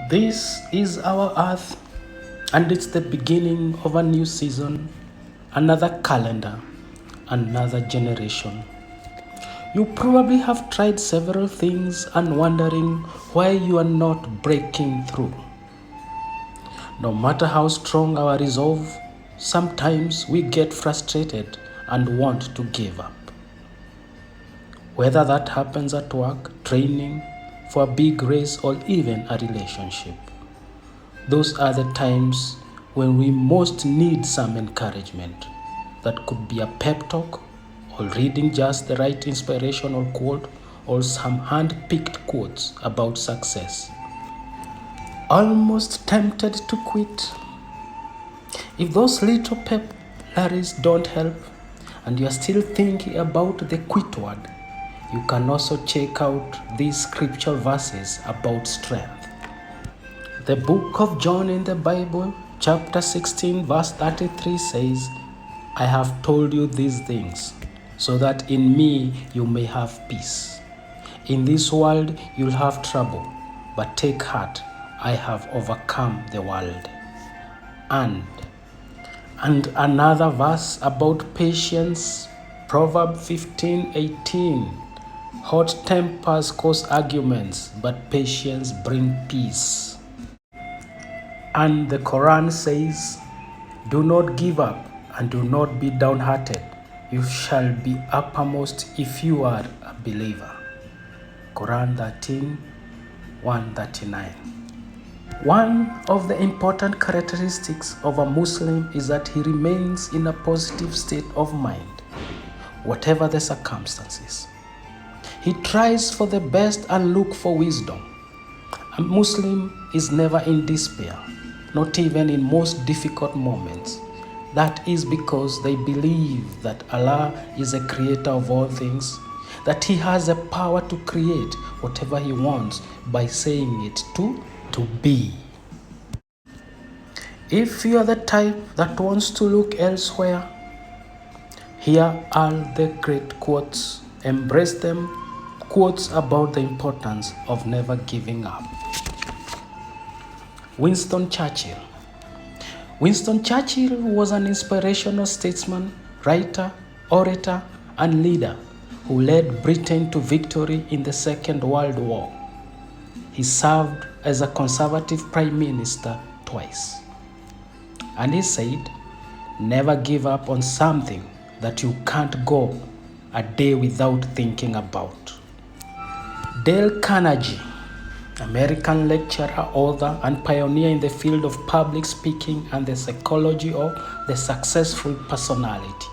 This is our earth, and it's the beginning of a new season, another calendar, another generation. You probably have tried several things and wondering why you are not breaking through. No matter how strong our resolve, sometimes we get frustrated and want to give up. Whether that happens at work, training, for a big race, or even a relationship. Those are the times when we most need some encouragement. That could be a pep talk, or reading just the right inspirational quote, or some hand-picked quotes about success. Almost tempted to quit. If those little pep rallies don't help, and you are still thinking about the quit word, you can also check out these scripture verses about strength. The book of John in the Bible, chapter 16, verse 33 says, I have told you these things, so that in me you may have peace. In this world you'll have trouble, but take heart, I have overcome the world. And another verse about patience, Proverbs 15:18. Hot tempers cause arguments, but patience brings peace. And the Quran says, do not give up and do not be downhearted. You shall be uppermost if you are a believer. Quran 13:139. One of the important characteristics of a Muslim is that he remains in a positive state of mind, whatever the circumstances. He tries for the best and looks for wisdom. A Muslim is never in despair, not even in most difficult moments. That is because they believe that Allah is a creator of all things, that He has the power to create whatever He wants by saying it to be. If you are the type that wants to look elsewhere, here are the great quotes. Embrace them. Quotes about the importance of never giving up. Winston Churchill. Winston Churchill was an inspirational statesman, writer, orator, and leader who led Britain to victory in the Second World War. He served as a conservative prime minister twice. And he said, never give up on something that you can't go a day without thinking about. Dale Carnegie, American lecturer, author, and pioneer in the field of public speaking and the psychology of the successful personality.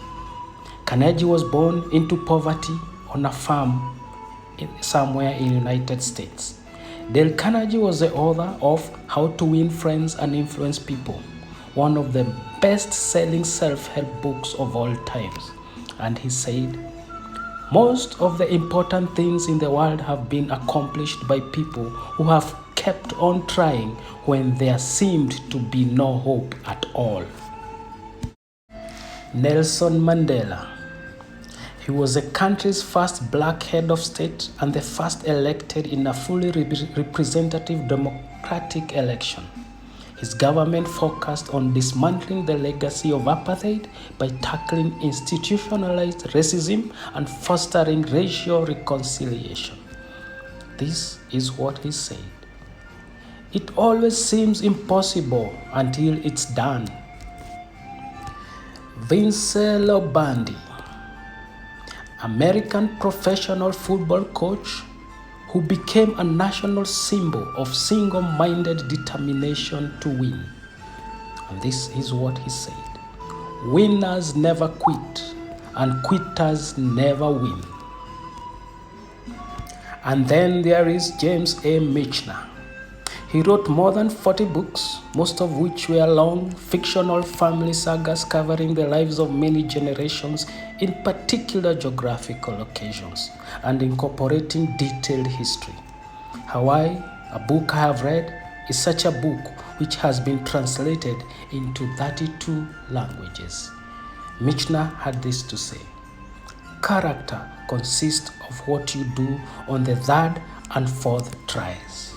Carnegie was born into poverty on a farm somewhere in the United States. Dale Carnegie was the author of How to Win Friends and Influence People, one of the best-selling self-help books of all times. And he said, most of the important things in the world have been accomplished by people who have kept on trying when there seemed to be no hope at all. Nelson Mandela. He was the country's first black head of state and the first elected in a fully representative democratic election. His government focused on dismantling the legacy of apartheid by tackling institutionalized racism and fostering racial reconciliation. This is what he said. It always seems impossible until it's done. Vince Lombardi, American professional football coach who became a national symbol of single-minded determination to win. And this is what he said. Winners never quit, and quitters never win. And then there is James A. Michener. He wrote more than 40 books, most of which were long, fictional family sagas covering the lives of many generations in particular geographical occasions and incorporating detailed history. Hawaii, a book I have read, is such a book which has been translated into 32 languages. Michener had this to say: character consists of what you do on the third and fourth tries.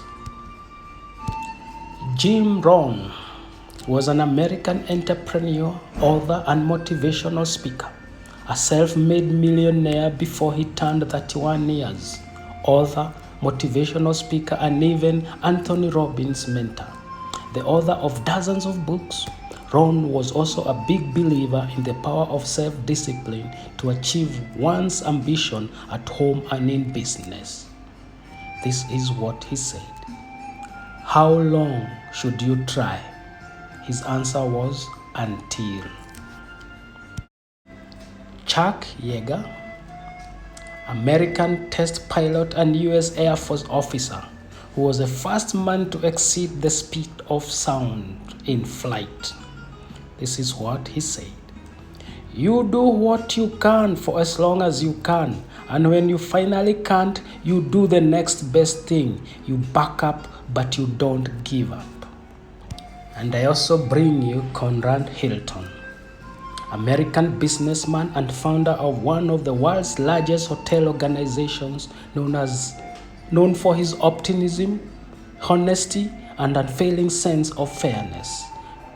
Jim Rohn was an American entrepreneur, author, and motivational speaker. A self-made millionaire before he turned 31 years. Author, motivational speaker, and even Anthony Robbins' mentor. The author of dozens of books, Ron was also a big believer in the power of self-discipline to achieve one's ambition at home and in business. This is what he said. How long should you try? His answer was until. Chuck Yeager, American test pilot and U.S. Air Force officer, who was the first man to exceed the speed of sound in flight. This is what he said. You do what you can for as long as you can, and when you finally can't, you do the next best thing. You back up, but you don't give up. And I also bring you Conrad Hilton, American businessman and founder of one of the world's largest hotel organizations, known for his optimism, honesty, and unfailing sense of fairness.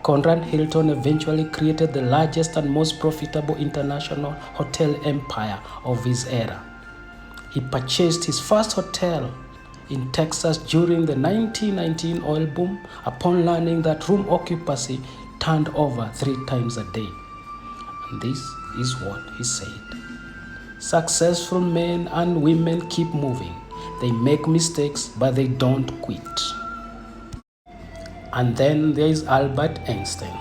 Conrad Hilton eventually created the largest and most profitable international hotel empire of his era. He purchased his first hotel in Texas during the 1919 oil boom upon learning that room occupancy turned over 3 times a day. And this is what he said. Successful men and women keep moving. They make mistakes, but they don't quit. And then there is Albert Einstein.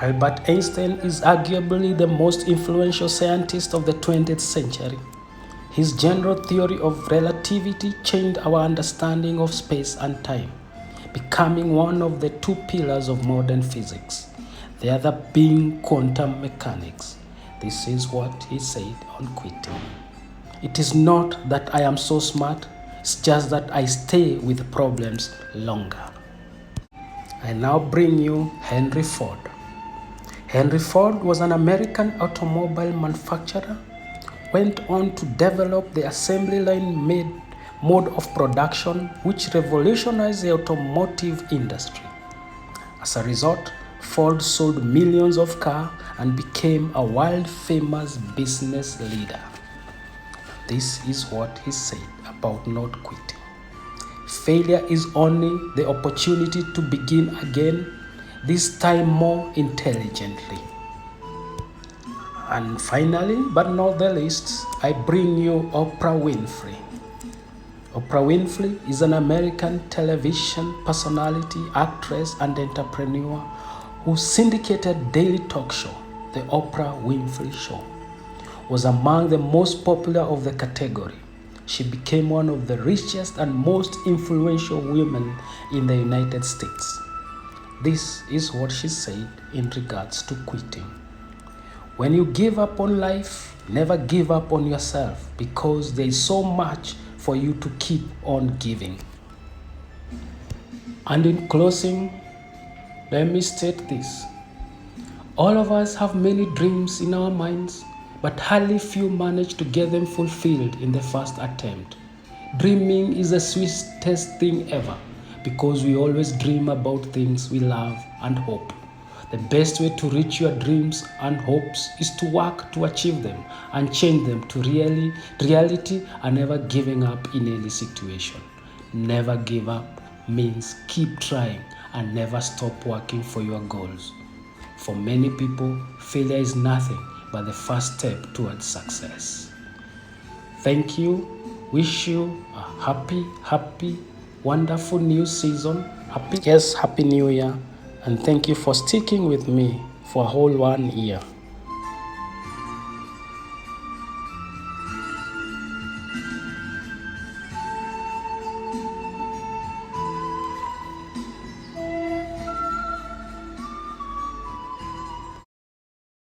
Albert Einstein is arguably the most influential scientist of the 20th century. His general theory of relativity changed our understanding of space and time, becoming one of the 2 pillars of modern physics, the other being quantum mechanics. This is what he said on quitting. It is not that I am so smart, it's just that I stay with problems longer. I now bring you Henry Ford. Henry Ford was an American automobile manufacturer, went on to develop the assembly line mode of production, which revolutionized the automotive industry. As a result, Ford sold millions of cars and became a world-famous business leader. This is what he said about not quitting. Failure is only the opportunity to begin again, this time more intelligently. And finally, but not the least, I bring you Oprah Winfrey. Oprah Winfrey is an American television personality, actress, and entrepreneur whose syndicated daily talk show, The Oprah Winfrey Show, was among the most popular of the category. She became one of the richest and most influential women in the United States. This is what she said in regards to quitting. When you give up on life, never give up on yourself, because there is so much for you to keep on giving. And in closing, let me state this. All of us have many dreams in our minds, but hardly few manage to get them fulfilled in the first attempt. Dreaming is the sweetest thing ever, because we always dream about things we love and hope. The best way to reach your dreams and hopes is to work to achieve them and change them to reality, and never giving up in any situation. Never give up means keep trying and never stop working for your goals. For many people, failure is nothing but the first step towards success. Thank you. Wish you a happy, wonderful new season. Happy New Year. And thank you for sticking with me for a whole 1 year.